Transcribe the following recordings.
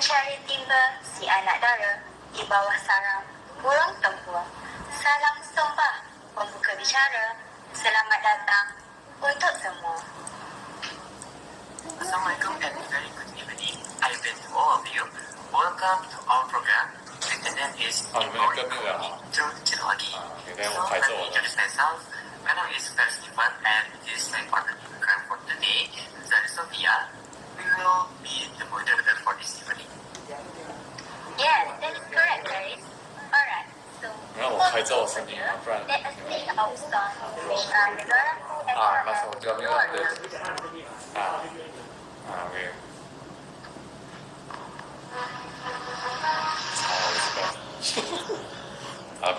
mencari timba si anak dara di bawah sarang burung tempur. Salam sembah pembuka bicara. Selamat datang untuk semua. Assalamualaikum and very good evening. I bid to all of you. Welcome to our program. The name is Introduction Lagi. So let me introduce myself. My name is Stefan and this is my partner in crime for today, Zari Sophia. We will be the moderator for this evening. Yes, that is correct, guys. Alright, so let us sing our song, which are Negaraku and Warna. OK。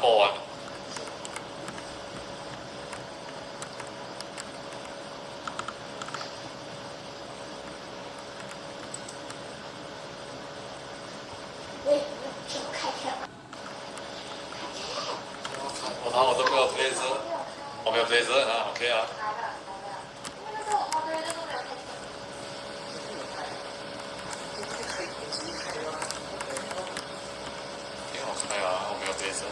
播完。我都没有飞车，我没有飞车啊 ，OK 啊。挺好开啊，我没有飞车。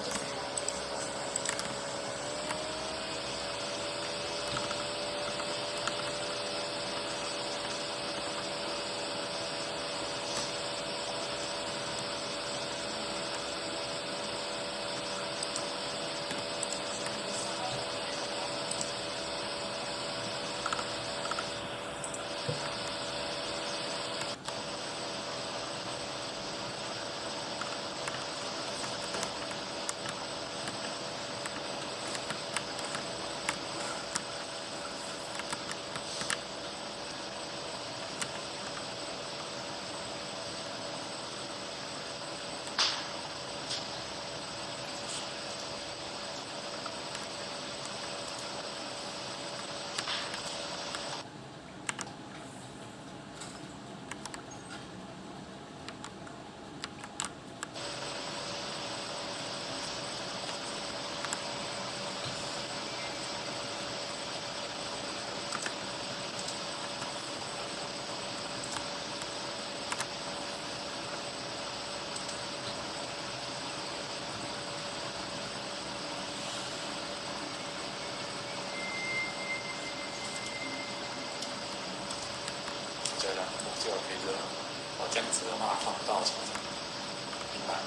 对了，我就有飞车，我这样子的话放不到墙上，明白吗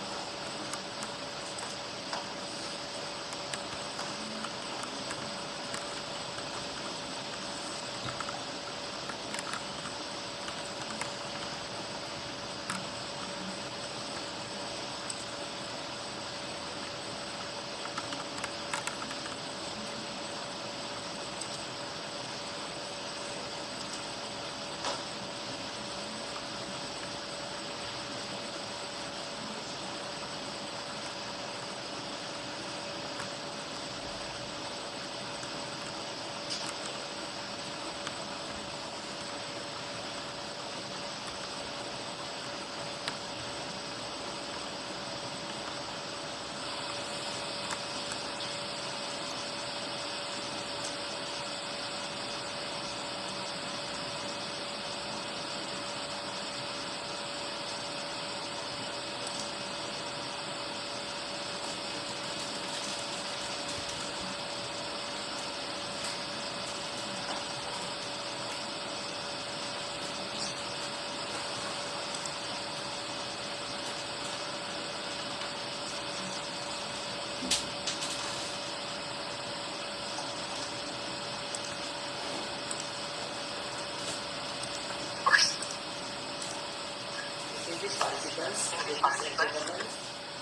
？Distinguished participants, ladies and gentlemen,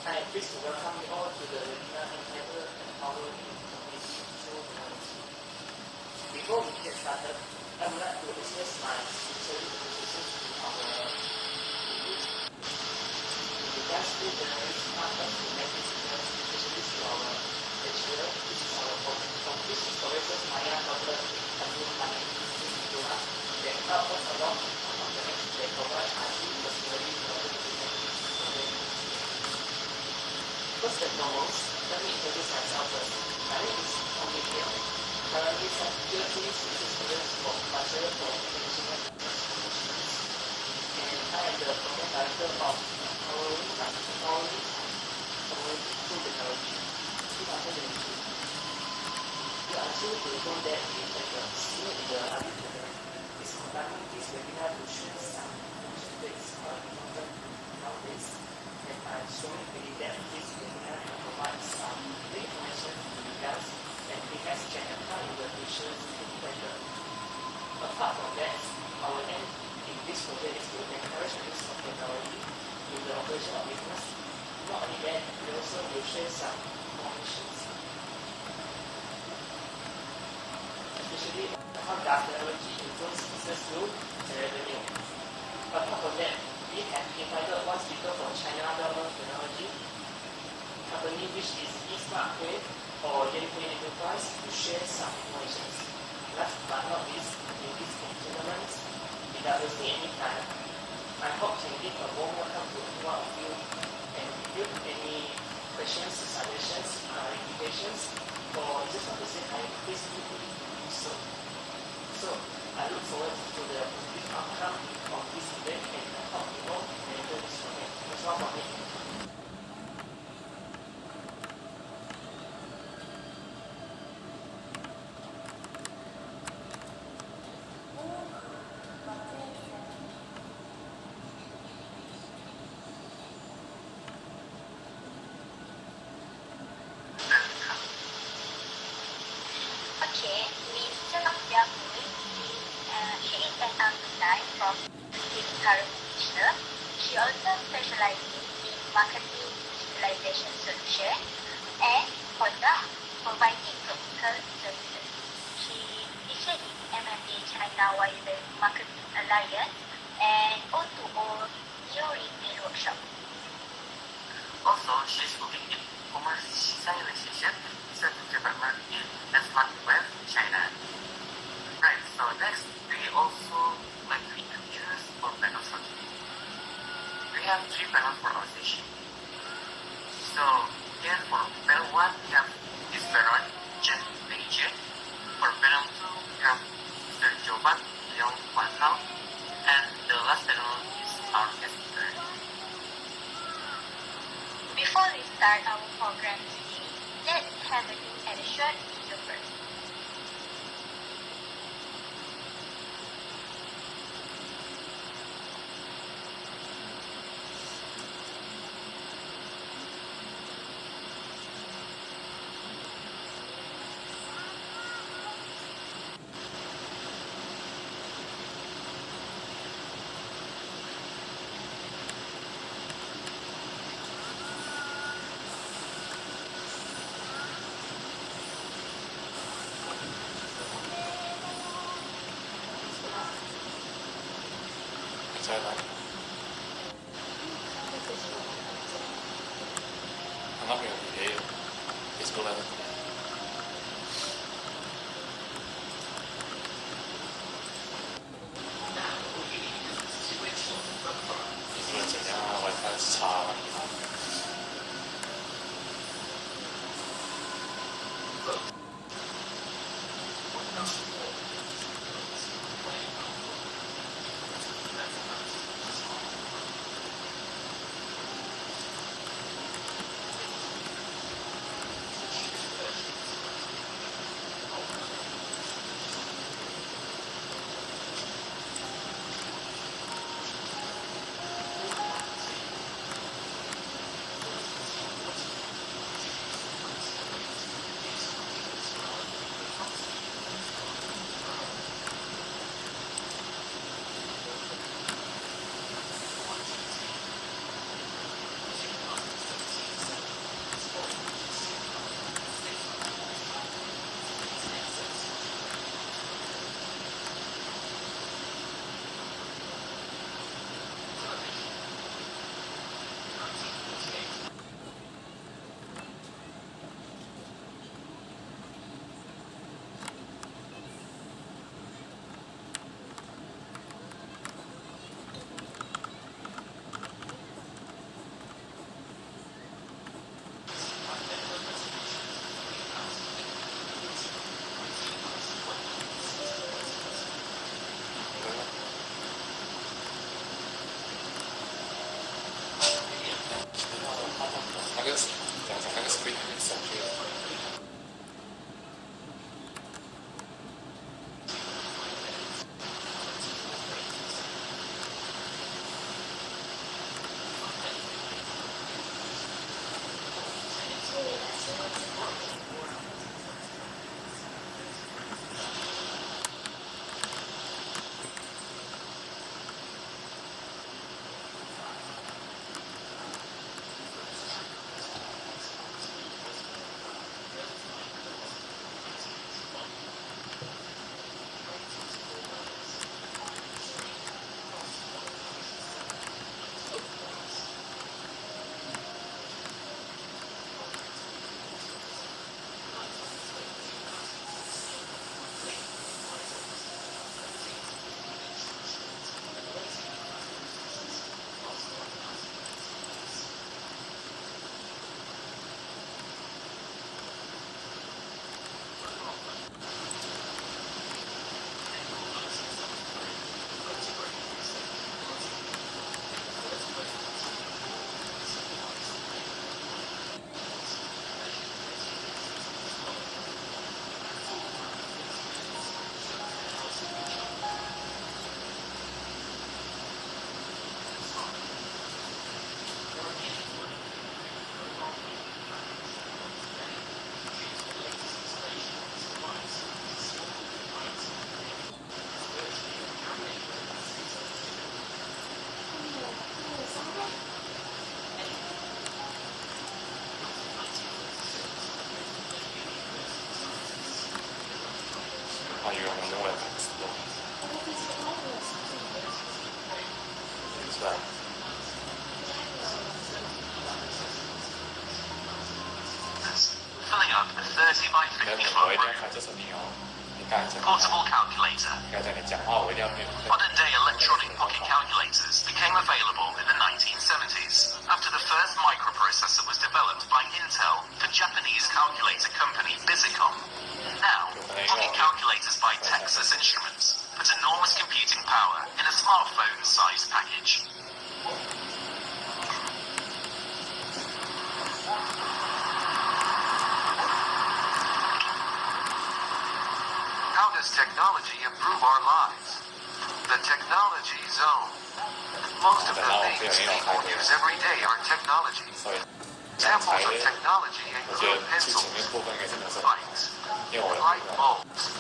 I am pleased to welcome you all to the webinar entitled Empowering English Through Technology. Before we get started, I would like to express my sincere appreciation to our English. In regards to the partners who make this event, especially to our lecturer, this is our accomplished professor Maya Dr. Abdul Hamid Diploma, that help us along on the next day provide highly personally First and foremost, let me introduce myself first. My name is Tommy Hill. Currently, security students for Bachelor of International Relations. And I am the program character of empowering through technology, 2002. The answer to know that is that the senior in the article is conducting this webinar to share some information that is quite important nowadays. And I strongly believe that this webinar can provide some information to you guys and perhaps can apply in the future better. Apart from that, our aim in this project is to encourage the use of technology in the operation of business. Not only that, we also will share some information, especially how does technology influence business growth and revenue. Apart from that, we have invited one speaker from China Government Technology company, which is eSmart Pay or Gateway Enterprise, to share some information. Last but not least, ladies and gentlemen, without wasting any time, I hope can give a warm welcome to any one of you, and if you have any questions, suggestions, clarifications, or just want to say hi, please feel free to do so. So, I look forward to the outcome of this event, and I hope you all can enjoy this event. That's all for me. Okay, Miss Sylvia Hui, she is an alumni from the current teacher. She also specializes in marketing digitalization solution and conduct providing technical services. She featured in MMA China Wireless Marketing Alliance and O2O during the workshop. Also, she's working in commercialization research development in Smart Web China. Right, so next, we also like to introduce our panel structure. We have 3 panels for our session. So, here for panel 1, we have this panel, Chen Beijing. For panel 2, we have Mr. Jovan Leong Wan Hao. And the last panel is our guest speaker. Before we start our program today, let's have a look at a short video first. 잘 나. 하나면 얘예요. 계속 올라가는 거. 이걸 제가 와이파이 잘. 是为了粉丝哦。是啊。Filling up a 30 by 50 foot 我一定要 room. 看，这是你哦。你刚才讲。 Portable calculator. 刚才你讲话，我一定要变。Modern-day electronic pocket calculators became available in the 1970s after the first microprocessor was developed by Intel for Japanese calculator company Bizicom. Now, pocket calculators by Texas Instruments put enormous computing power in a smartphone-sized package. How does technology improve our lives? The Technology Zone. Most of the things people use every day are technology. Examples of technology include pencils, bikes, light bulbs,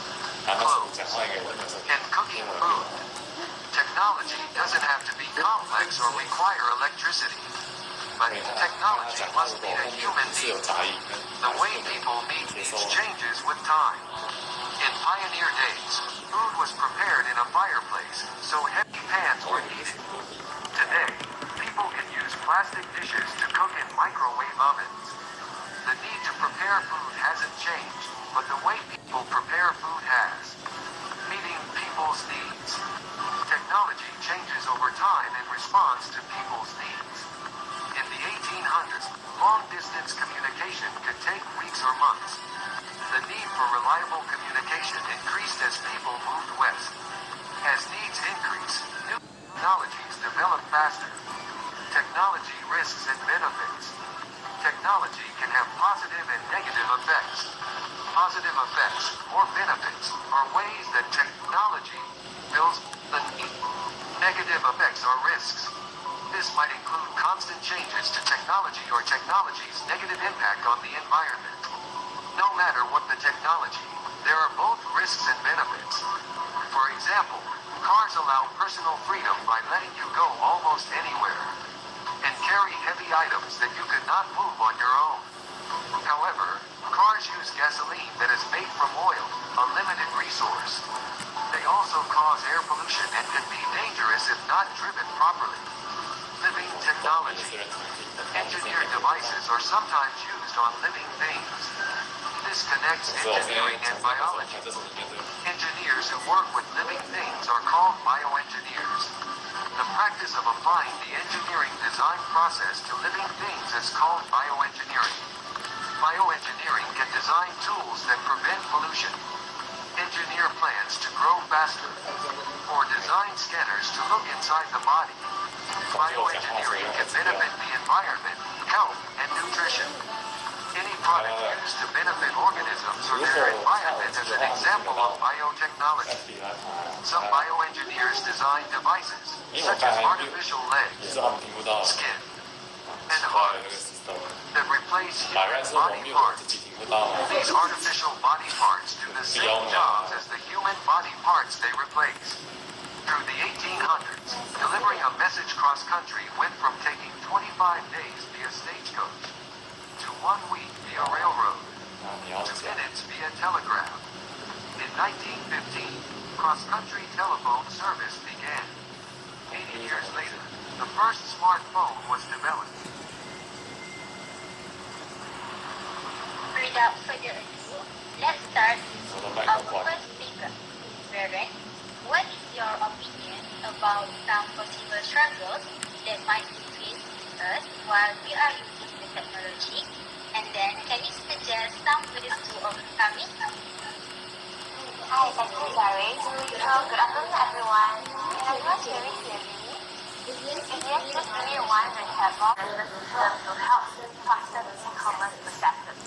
clothes, and cooking food. Technology doesn't have to be complex or require electricity. But technology must meet a human need. The way people meet needs changes with time. In pioneer days, food was prepared in a fireplace, so heavy pans were needed. Today, people can use plastic dishes to cook in microwave ovens. The need to prepare food hasn't changed, but the way people prepare food has. Meeting people's needs. Technology changes over time in response to people's needs. In the 1800s, long-distance communication could take weeks or months. The need for reliable communication increased as people moved west. As needs increase, new technologies develop faster. Technology risks and benefits. Technology can have positive and negative effects. Positive effects, or benefits, are ways that technology fills the need. Negative effects are risks. This might include constant changes to technology or technology's negative impact on the environment. No matter what the technology, there are both risks and benefits. For example, cars allow personal freedom by letting you go almost anywhere and carry heavy items that you could not move on your own. However, cars use gasoline that is made from oil, a limited resource. They also cause air pollution and can be dangerous if not driven properly. Living technology. Engineered devices are sometimes used on living things. This connects engineering and biology. Engineers who work with living things are called bioengineers. The practice of applying the engineering design process to living things is called bioengineering. Bioengineering can design tools that prevent pollution, engineer plants to grow faster, or design scanners to look inside the body. Bioengineering can benefit the environment, health, and nutrition. Any product used to benefit organisms or their environment is an example of biotechnology. Some bioengineers design devices, such as artificial legs, skin, and hearts, that replace human body parts. These artificial body parts do the same jobs as the human body parts they replace. Through the 1800s, delivering a message cross-country went from taking 25 days via stagecoach to 1 week via railroad, to minutes via telegraph. In 1915, cross-country telephone service began. 80 years later, the first smartphone was developed. Without further ado, let's start our first speaker. Reverend, what is your opinion about some possible struggles that might be faced with us while we are using the technology? And then, can you suggest some ways to overcome it? Hi, thank you, Gary. Good afternoon, everyone. Can everyone hear me clearly? Yes, just give me one recap of the system to help faster the e-commerce processes.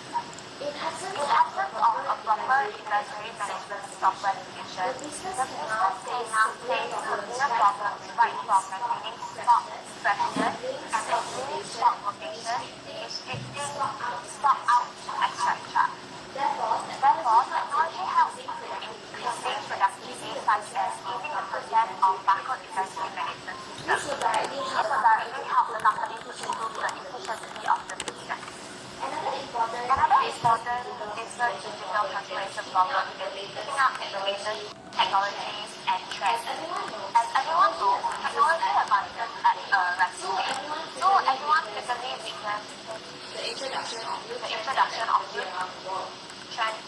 It happens on a proper inventory management software application. The business now faces similar problems right from maintaining stock strategies and maintaining stock rotation, restricting stock out, etc. Therefore, technology helps in increasing productivity such as easing the process of barcode inventory management system. This will directly help the company to improve the efficiency of the business. Another important is the digital transformation problem in picking up information technologies and trends. As everyone knows, technology advances at a rapid rate, so everyone quickly witnessed the introduction of new trends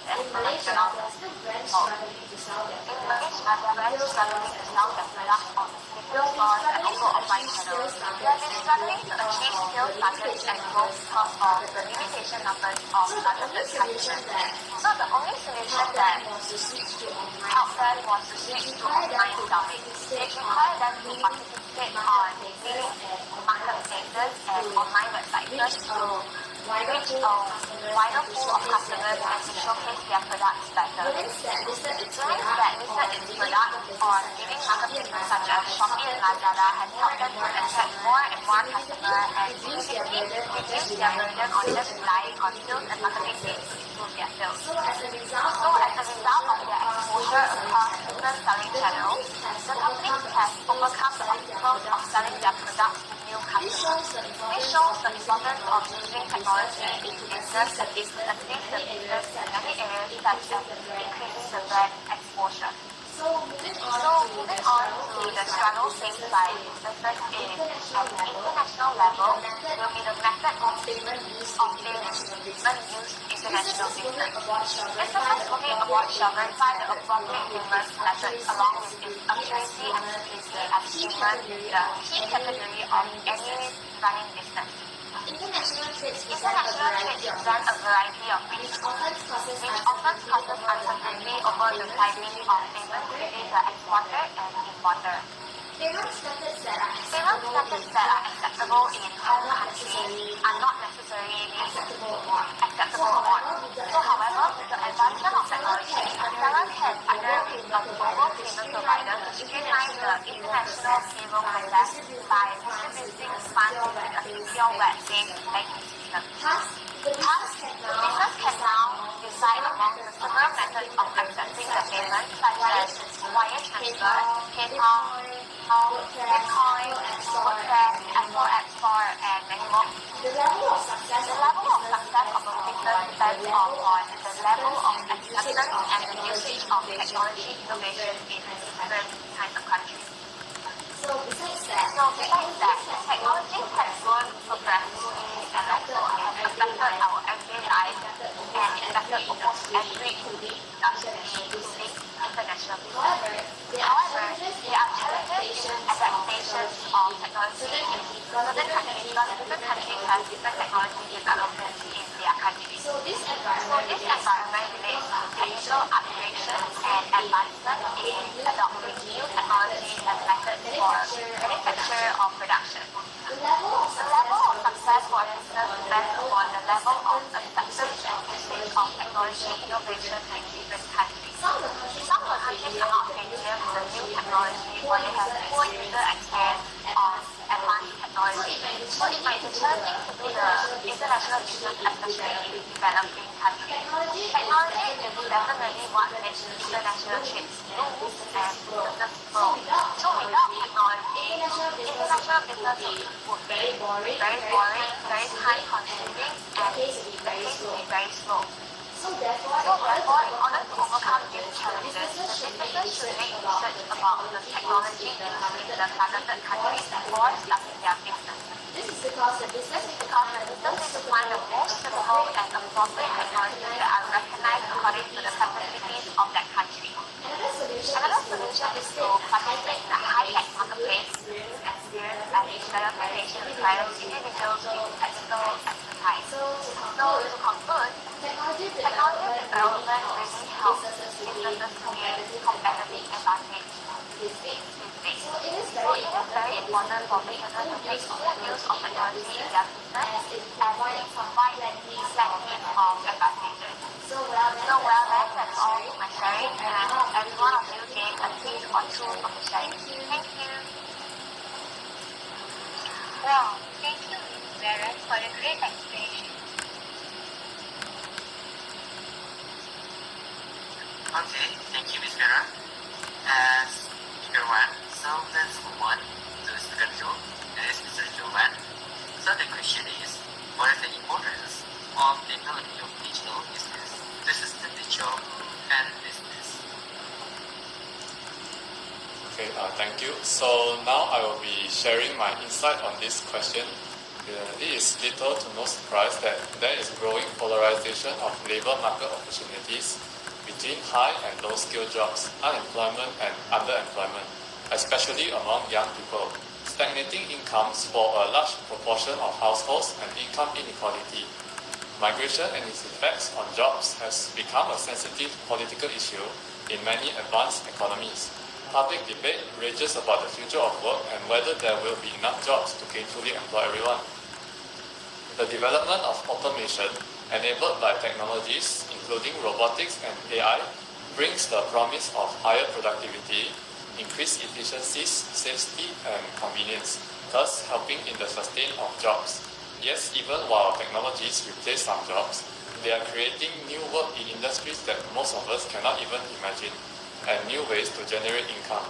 and phenomenon. In Malaysia, brands struggling to sell their products on retail stores and also offline channels. They have been struggling to achieve sales targets and growth because of the limitation numbers of targeted customers. So the only solution that out there was to switch to online selling, which required them to participate on leading marketplaces and online websites to reach a wider pool of customers and to showcase their products better. Brands that listed its product on leading marketplaces such as Shopee and Lazada has helped them to attract more and more customers and significantly reduce their burden on just relying on sales and marketing teams to improve their sales. So as a result of their exposure across different selling channels, the companies have overcome the obstacles of selling their products to new customers. This shows the importance of using technology in business to assist the business in many areas such as increasing the brand exposure. So moving on to the struggle faced by businesses at an international level will be the method of payment used international business. Businesses looking abroad shall verify the appropriate payment methods along with its accuracy and simplicity as given the key category of any running business. International trades present a variety of risks, which often causes uncertainty over the timing of payments between the exporter and importer. Payment methods that are acceptable in home countries are not necessarily acceptable abroad. So, however, with the advancement of technology, a seller can either pick a global payment provider to streamline the international payment process by distributing funds with a secure web-based banking system. Thus, the business can now decide among the several methods of accepting the payment, such as wire transfer, PayPal, Bitcoin, WordPress, Apple App Store, and many more. The level of success of a business depends on the level of acceptance and the usage of technology innovation in different kinds of countries. So besides that, technology has grown progressively and also has affected our everyday life and affected almost every industry, including international business. However, there are challenges in adaptations of technology in certain countries because different countries have different technology developments in their countries. So this environment relates to technical upgradations and advancement in adopting new technologies and methods for manufacture or production. The level of success for a business depends upon the level of acceptance and usage of technology innovation in different countries. Some countries are not familiar with the new technology or they have poor user experience of advanced technology. So it might be challenging to do the international business, especially in developing countries. Technology is definitely what makes international trips smooth and business flow. So without technology, international business would be very boring, very time consuming, and the pace would be very slow. So therefore, in order to overcome these challenges, the businesses should make research about the technology used in the targeted countries before starting their business. This is because the business needs to find the most suitable and appropriate technologies that are recognized according to the capacities of that country. Another solution is to participate in a high-tech marketplace with experience and experimentation requires individuals with technical expertise. So to conclude, technology development really helps businesses to gain competitive advantage these days. So it is very important for businesses to make good use of technology in their business as it provides plenty of advantages. So well then, that's all for my sharing, and I hope every one of you gained a tip or two from the sharing. Thank you. Wow, thank you, Ms. Vera, for the great explanation. Okay, thank you, Ms. Vera. As speaker one, so let's move on to speaker two. That is Mr. Jovan. So the question is, what is the importance of technology of digital business to sustain the job and business? So now I will be sharing my insight on this question. It is little to no surprise that there is growing polarization of labor market opportunities between high and low skill jobs, unemployment and underemployment, especially among young people, stagnating incomes for a large proportion of households and income inequality. Migration and its effects on jobs has become a sensitive political issue in many advanced economies. Public debate rages about the future of work and whether there will be enough jobs to gainfully employ everyone. The development of automation, enabled by technologies including robotics and AI, brings the promise of higher productivity, increased efficiencies, safety, and convenience, thus helping in the sustain of jobs. Yes, even while technologies replace some jobs, they are creating new work in industries that most of us cannot even imagine, and new ways to generate income.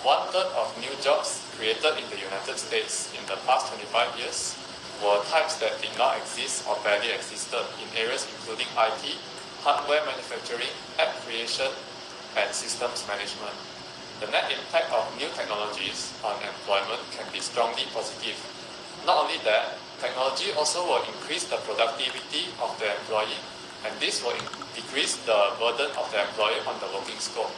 1/3 of new jobs created in the United States in the past 25 years were types that did not exist or barely existed in areas including IT, hardware manufacturing, app creation, and systems management. The net impact of new technologies on employment can be strongly positive. Not only that, technology also will increase the productivity of the employee, and this will decrease the burden of the employer on the working scope.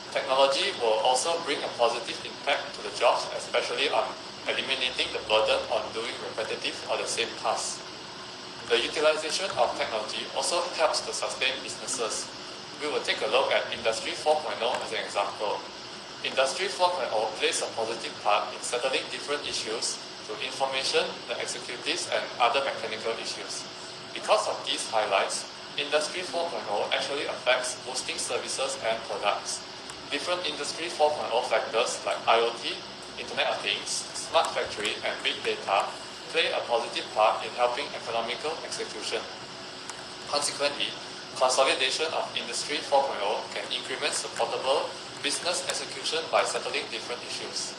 Technology will also bring a positive impact to the jobs, especially on eliminating the burden on doing repetitive or the same tasks. The utilization of technology also helps to sustain businesses. We will take a look at Industry 4.0 as an example. Industry 4.0 plays a positive part in settling different issues through information, the executives, and other mechanical issues. Because of these highlights, Industry 4.0 actually affects boosting services and products. Different Industry 4.0 factors like IoT, Internet of Things, smart factory, and big data play a positive part in helping economical execution. Consequently, consolidation of Industry 4.0 can increment supportable business execution by settling different issues.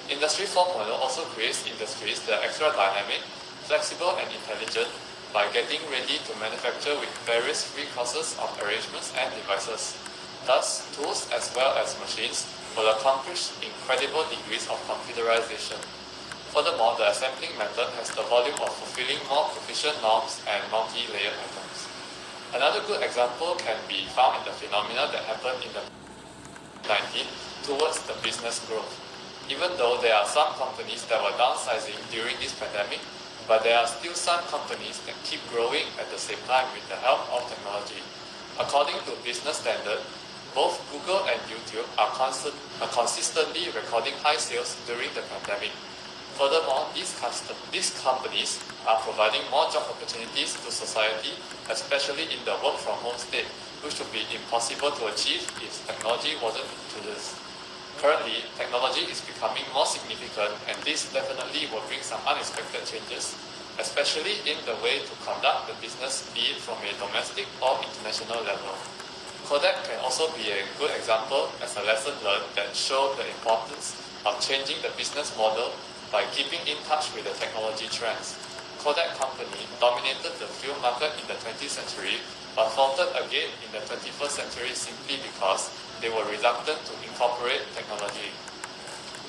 Industry 4.0 also creates industries that are extra dynamic, flexible, and intelligent by getting ready to manufacture with various free process of arrangements and devices. Thus, tools as well as machines will accomplish incredible degrees of computerization. Furthermore, the assembling method has the volume of fulfilling more proficient norms and multi-layer items. Another good example can be found in the phenomena that happened in the 19 towards the business growth. Even though there are some companies that were downsizing during this pandemic, but there are still some companies that keep growing at the same time with the help of technology. According to Business Standard, both Google and YouTube are consistently recording high sales during the pandemic. Furthermore, these companies are providing more job opportunities to society, especially in the work-from-home state, which would be impossible to achieve if technology wasn't introduced. Currently, technology is becoming more significant, and this definitely will bring some unexpected changes, especially in the way to conduct the business, be it from a domestic or international level. Kodak can also be a good example as a lesson learned that showed the importance of changing the business model by keeping in touch with the technology trends. Kodak company dominated the film market in the 20th century, but faltered again in the 21st century simply because they were reluctant to incorporate technology.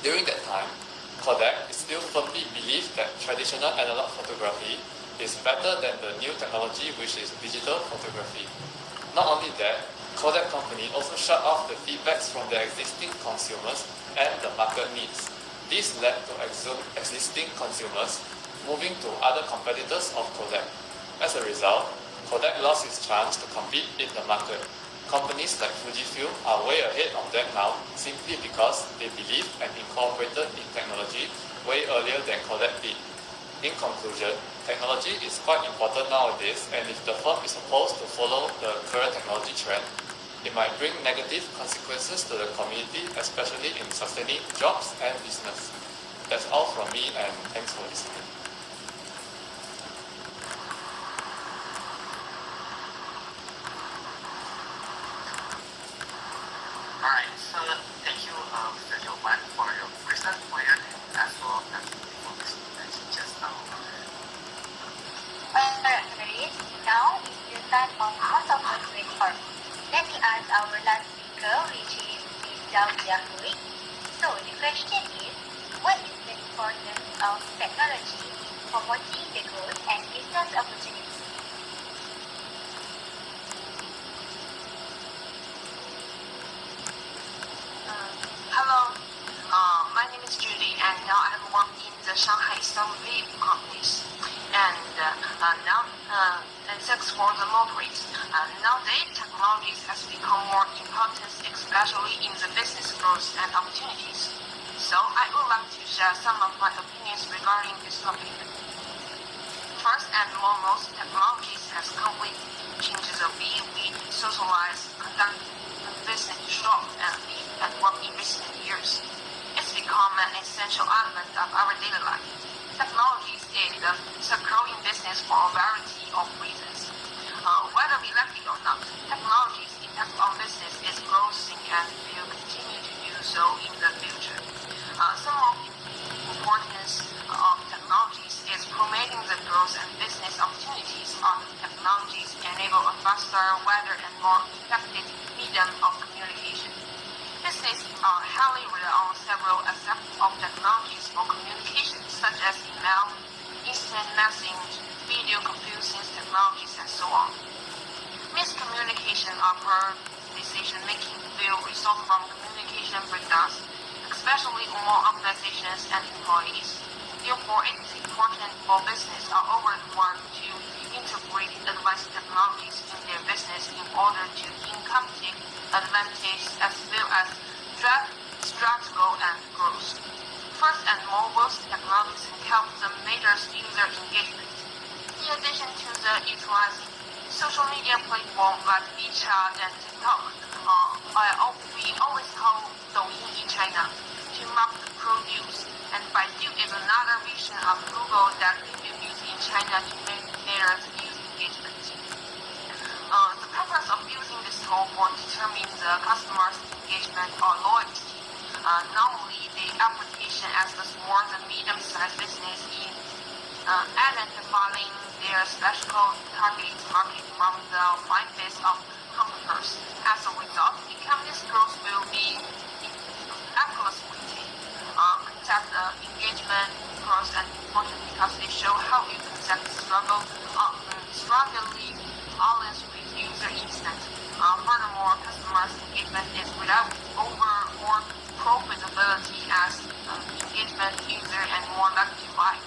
During that time, Kodak still firmly believed that traditional analog photography is better than the new technology, which is digital photography. Not only that, Kodak company also shut off the feedbacks from their existing consumers and the market needs. This led to existing consumers moving to other competitors of Kodak. As a result, Kodak lost its chance to compete in the market. Companies like Fujifilm are way ahead of them now simply because they believed and incorporated in technology way earlier than Kodak did. In conclusion, technology is quite important nowadays, and if the firm is supposed to follow the current technology trend, it might bring negative consequences to the community, especially in sustaining jobs and business. That's all from me, and thanks for listening. Alright, so thank you, Mr. Jovan, for your question, for your as well as for this just now. Now is the time of House of Work Report. Let me ask our last speaker, which is Ms. Zhao Jiahui. So the question is, what is the importance of technology in promoting the growth and business opportunities? Hello, my name is Judy, and now I'm working in the Shanghai Automobile companies. And thanks for the moderate. Nowadays, technologies has become more important, especially in the business growth and opportunities. So I would like to share some of my opinions regarding this topic. First and foremost, technologies has completely changed the way we socialize, conduct business, shop, and live and work in recent years. It's become an essential element of our daily life. Technologies is a growing business for a variety of reasons. Whether we like it or not, technology's impact on business is growing and will continue to do so in the future. Some of the importance of technologies is promoting the growth and business opportunities of technologies enable a faster, wider, and more effective medium of communication. Business highly rely on several aspects of technologies for communication, such as email, instant messaging, video conferencing technologies, and so on. Miscommunication or poor decision-making will result from communication breakdowns, especially among organizations and employees. Therefore, it is important for business all over the world to integrate advanced technologies in their business in order to gain competitive advantage as well as drive strategical and growth. First and foremost, technologies help the major user engagement. In addition to the utilizing social media platforms like WeChat and TikTok, we always call Douyin in China, to market produce, and Baidu is another version of Google that people use in China to measure user engagement. The purpose of using this tool for determining the customer's engagement or loyalty. Normally, the application as the small and medium-sized business in identifying their special target market from the wide base of competitors. As a result, the company's growth will be accelerated. Concept engagement growth and important because they show how you concept struggling audience with user instant. Furthermore, customers' engagement is without overall profitability as engagement user and more likely to buy.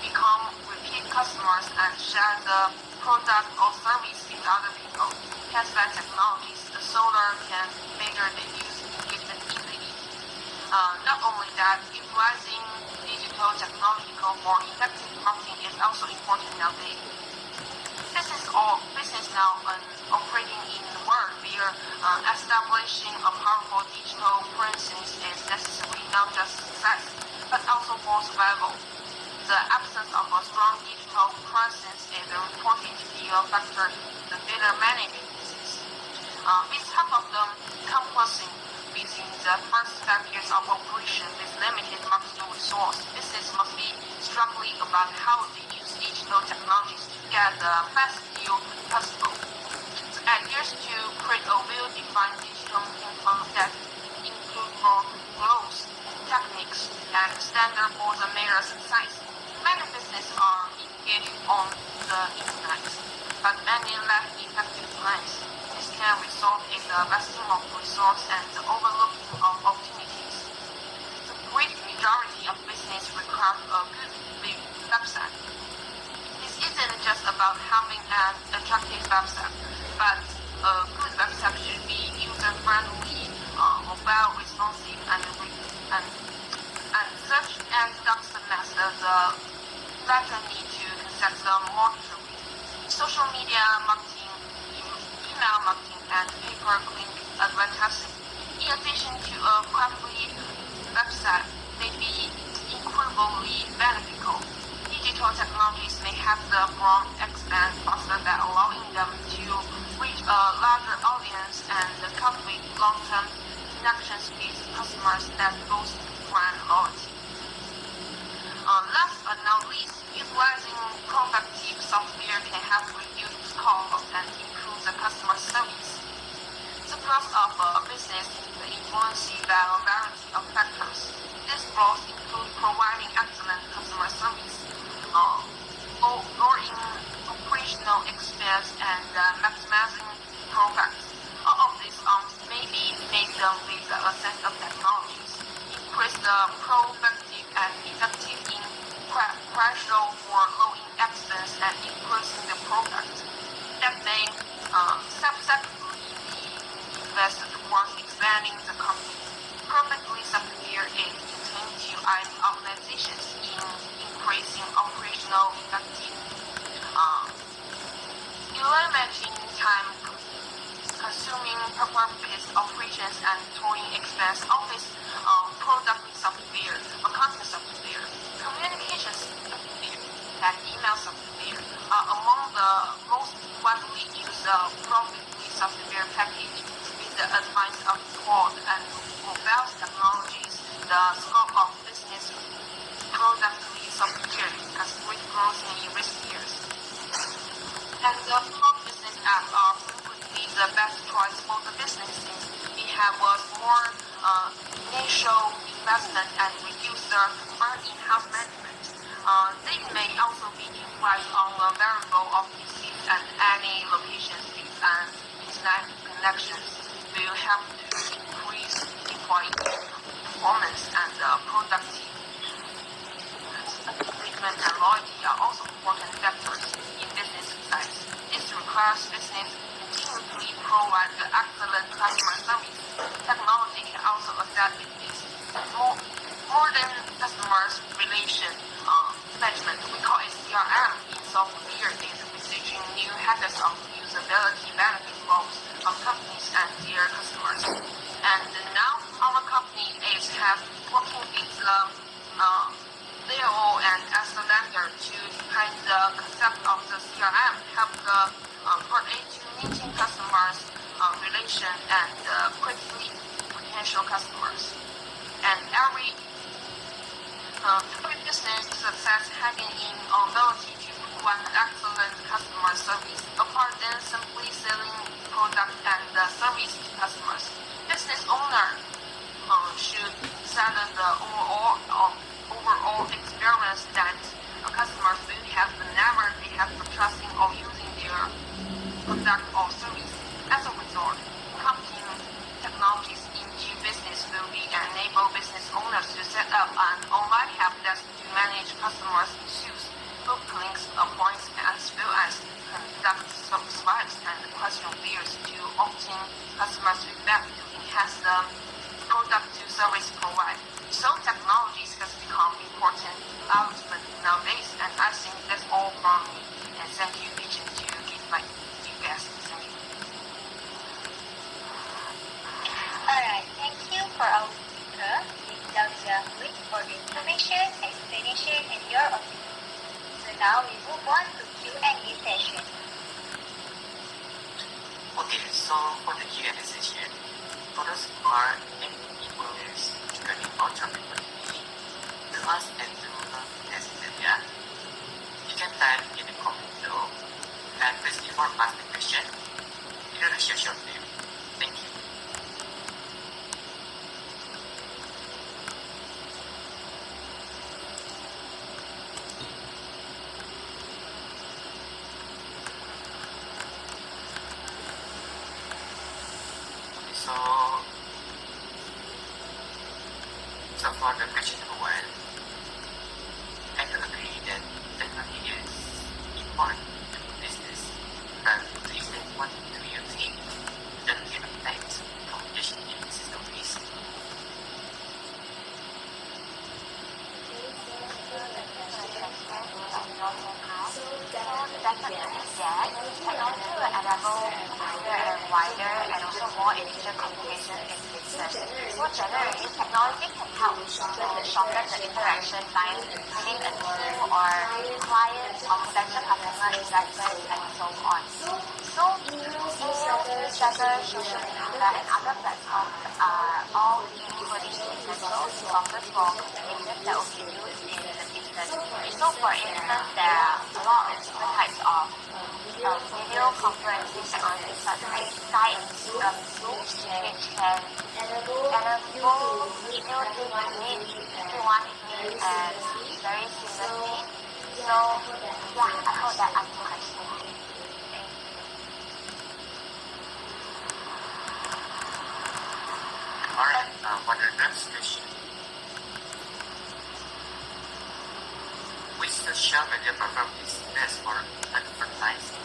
Become repeat customers and share the product or service with other people. Hence, by technologies, the solar can measure the user engagement easily. Not only that, utilizing digital technology for effective marketing is also important nowadays. Business now operating in the world where establishing a powerful digital presence is necessary not just success, but also for survival. The absence of a strong digital presence is reported to be a factor in the failure management business. With half of them compulsing within the first 5 years of operation with limited marketing resource, business must be struggling about how to use digital technologies to get the best deal possible. The ideas to create a well-defined digital income that include both growth techniques and standard for the major size. Many businesses are engaged on the internet, but many lack effective plans. This can result in the wasting of resources and the overlooking of opportunities. The great majority of business requires a good website. This isn't just about having an attractive website, but a good website should be user-friendly, mobile responsive, and search and document the latter need to concept the monitoring, social media marketing, email marketing, and pay-per-click advertising. In addition to a quality website, may be incredibly beneficial. Digital technologies may have the broad expand faster by allowing them to reach a larger audience and cultivate long-term connections with customers that boost brand loyalty. Last but not least, utilizing proactive software can help reduce costs and improve the customer service. The growth of a business is influenced by a variety of factors. These growth include effective in pressure for low in accidents and increasing the product. That may subsequently be invested towards expanding the company. Perfectly software is intended to aid organizations in increasing operational effectiveness. Eliminating time-consuming paper-based operations and towing expense office product software, accounting software, communications software, and email software are among the most widely used profitable software package. With the advance of cloud and mobile technologies, the scope of business productively software has great growth in recent years. And the cloud business apps are frequently the best choice for the business since it has more initial investment and reduce the in-house management. They may also be utilized on a variable of receipts at any locations with an internet connections will help to increase employee performance and productivity. Commitment and loyalty are also important factors in business success. This requires business continually provide the excellent customer service. Technology can also establish this modern customers relation management. We call it CRM in software is researching new habits of usability benefit both of companies and their customers. And now our company is working with Leo and Estelander to define the concept of the CRM, help the party to meeting customers relation and quickly potential customers. And every business success having in ability to provide excellent customer service, apart than simply selling product and service to customers. Business owner should set the overall experience that customers will have whenever they have to trusting or using their product or service. As a result, company technologies into business will be enable business owners to set up an online help desk to manage customers' issues, book links, appointments, as well as conduct swipes and questionnaires to obtain customers' feedback to enhance the product to service provided. So technologies has become important development nowadays, and I think that's all from me. And thank you, Vision, to give my feedback. Thank you. Alright, thank you for our speaker, Ms. Xiaojia Hui, for the information, explanation, and your opinion. So now we move on to Q&A session. Okay, so for the Q&A session, for those who are employers regarding entrepreneurship, to ask and to test area, you can type in the comment below, and please before asking the question, introduce yourself name. Thank you. So for the question number one, I do agree that technology is important to business, but to the extent what do you think that can affect communication in business office? Definitely yes. Technology will enable faster and wider and also more efficient communication in business. So generally, technology can help to shorten the interaction time between a team or clients or potential customer investors and so on. So emails, newsletters, social media, and other platforms are all including essential resources for communication that will be used in the business. So for instance, there are a lot of different types of video conferencing technologies such as Skype, Zoom, which can enable video to meet everyone in and very seamlessly. So yeah, I hope that answers the question. Alright, for the next question. social media platform is best for advertising?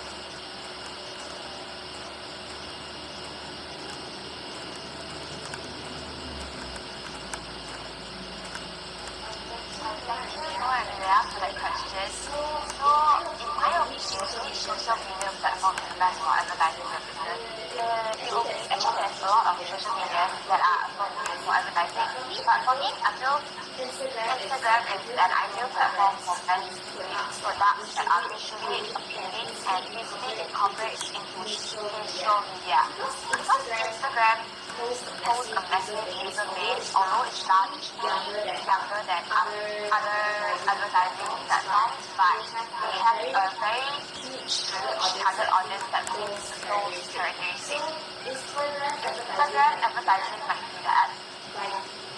Thank you for that question. So, in my opinion, which social media platform is best for advertising your business? It will be actually there's a lot of social media that are appropriate for advertising. But for me, I feel Instagram is an ideal platform for brands to create products that are visually appealing and easily incorporated into social media. Because Instagram holds a massive user base, although it's largely younger than other advertising platforms, but they have a very huge target audience that fits those characteristics. Instagram advertising might do that,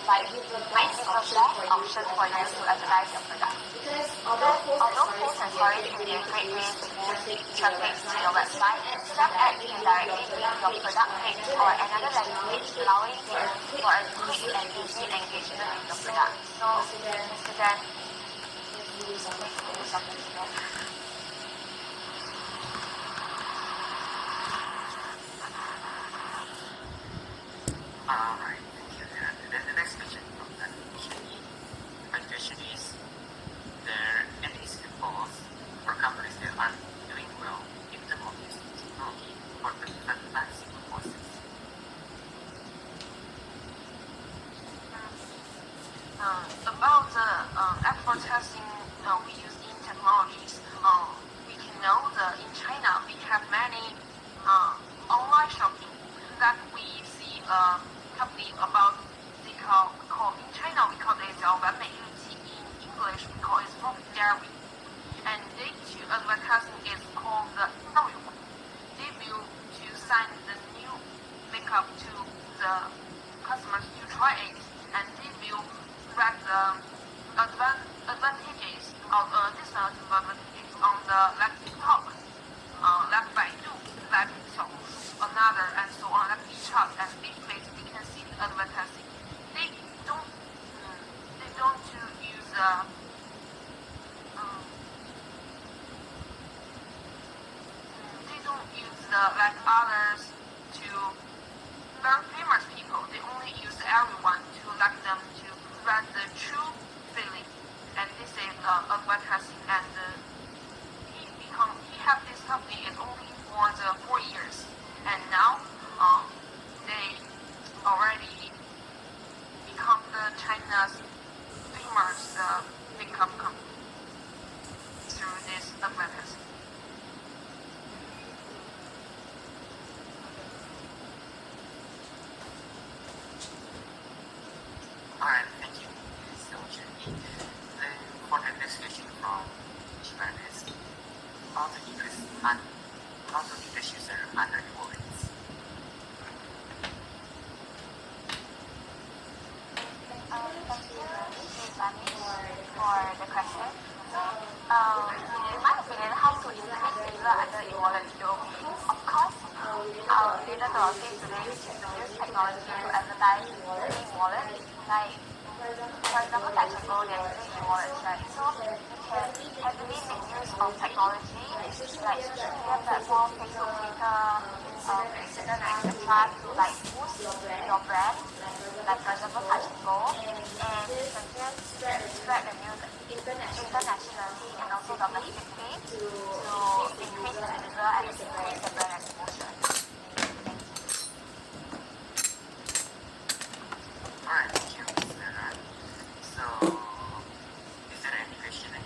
might give the best option for you to advertise your product. Because although posts and stories can be a great way to boost traffic to your website, some ads can directly link your product page or another landing page, allowing for a quick and easy engagement with your product. So Instagram makes use of Instagram. Alright, thank you. Then the next question from that Shani. My question is, there any examples for companies that are doing well in terms of using technology for the advertising process? About the advertising we use in technologies, we can know that in China we have many online shopping that we see company about they call in China we call it 完美日记, in English we call it Profit Diary, and they to advertising is called the 闹泳. They will to send the new makeup to the customers to try it, and they will write the advantages of disadvantages on the like TikTok, like Baidu, like Xiaohongshu, another, and so on, like WeChat, and this place we can see the advertising. They don't to use they don't use the like others to very famous people. They only use everyone to like them to write the true feeling, and this is advertising. And he have this company is only for the 4 years, and now they already become the China's famous makeup company through this advertising. Alright, thank you. So, Jenny. Then for the next question from Shivan is, how to increase user under the warrants? Thank you, Shivani, for the question. In my opinion, how to increase user under the wallet will be, of course, our data to our today is to use technology to advertise e-wallet. Like, for example, like to go their e-wallets, right? So you can heavily make use of technology, like social media platform, Facebook, Twitter, Instagram, etc. to like boost your brand. Like for example, touch and go, and you can just spread the news internationally and also domestically to increase the user and increase the brand exposure. Alright, thank you, Sarah. So, is there any question again?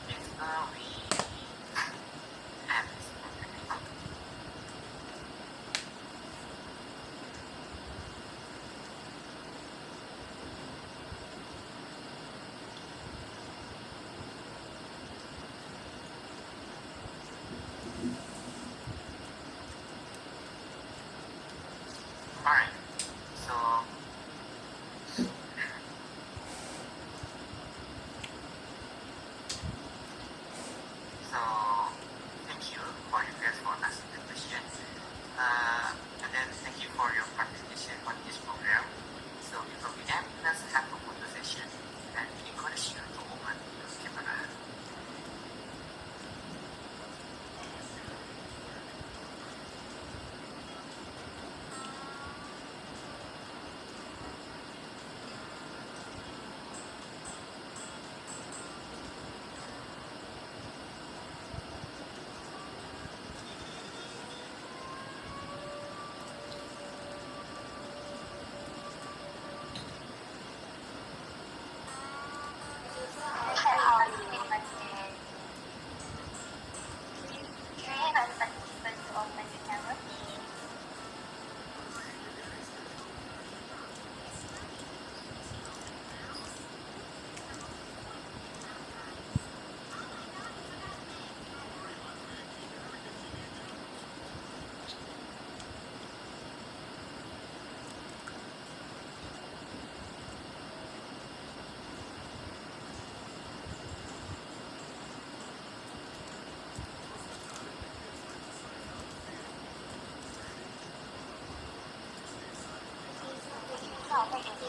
If we have this opportunity.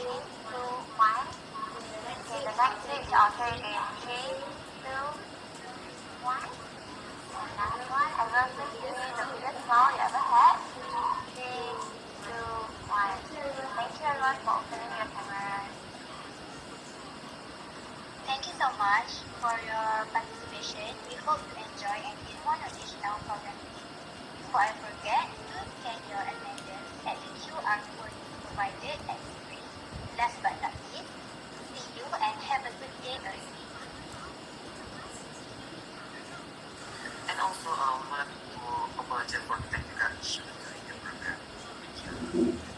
3, 2, 1. Okay, the next switch, I'll show you in 3, 2, 1. And last one, everyone please give me the biggest smile you ever had. 3, 2, 1. Thank you everyone for opening your camera. Thank you so much for your participation. We hope you enjoy and gain more knowledge in our program today. Before I forget, do scan your attendance at the QR code provided at the screen. Last but not least, see you and have a good day ahead. And also, I would like to apologize for technical issues during the program. Thank you.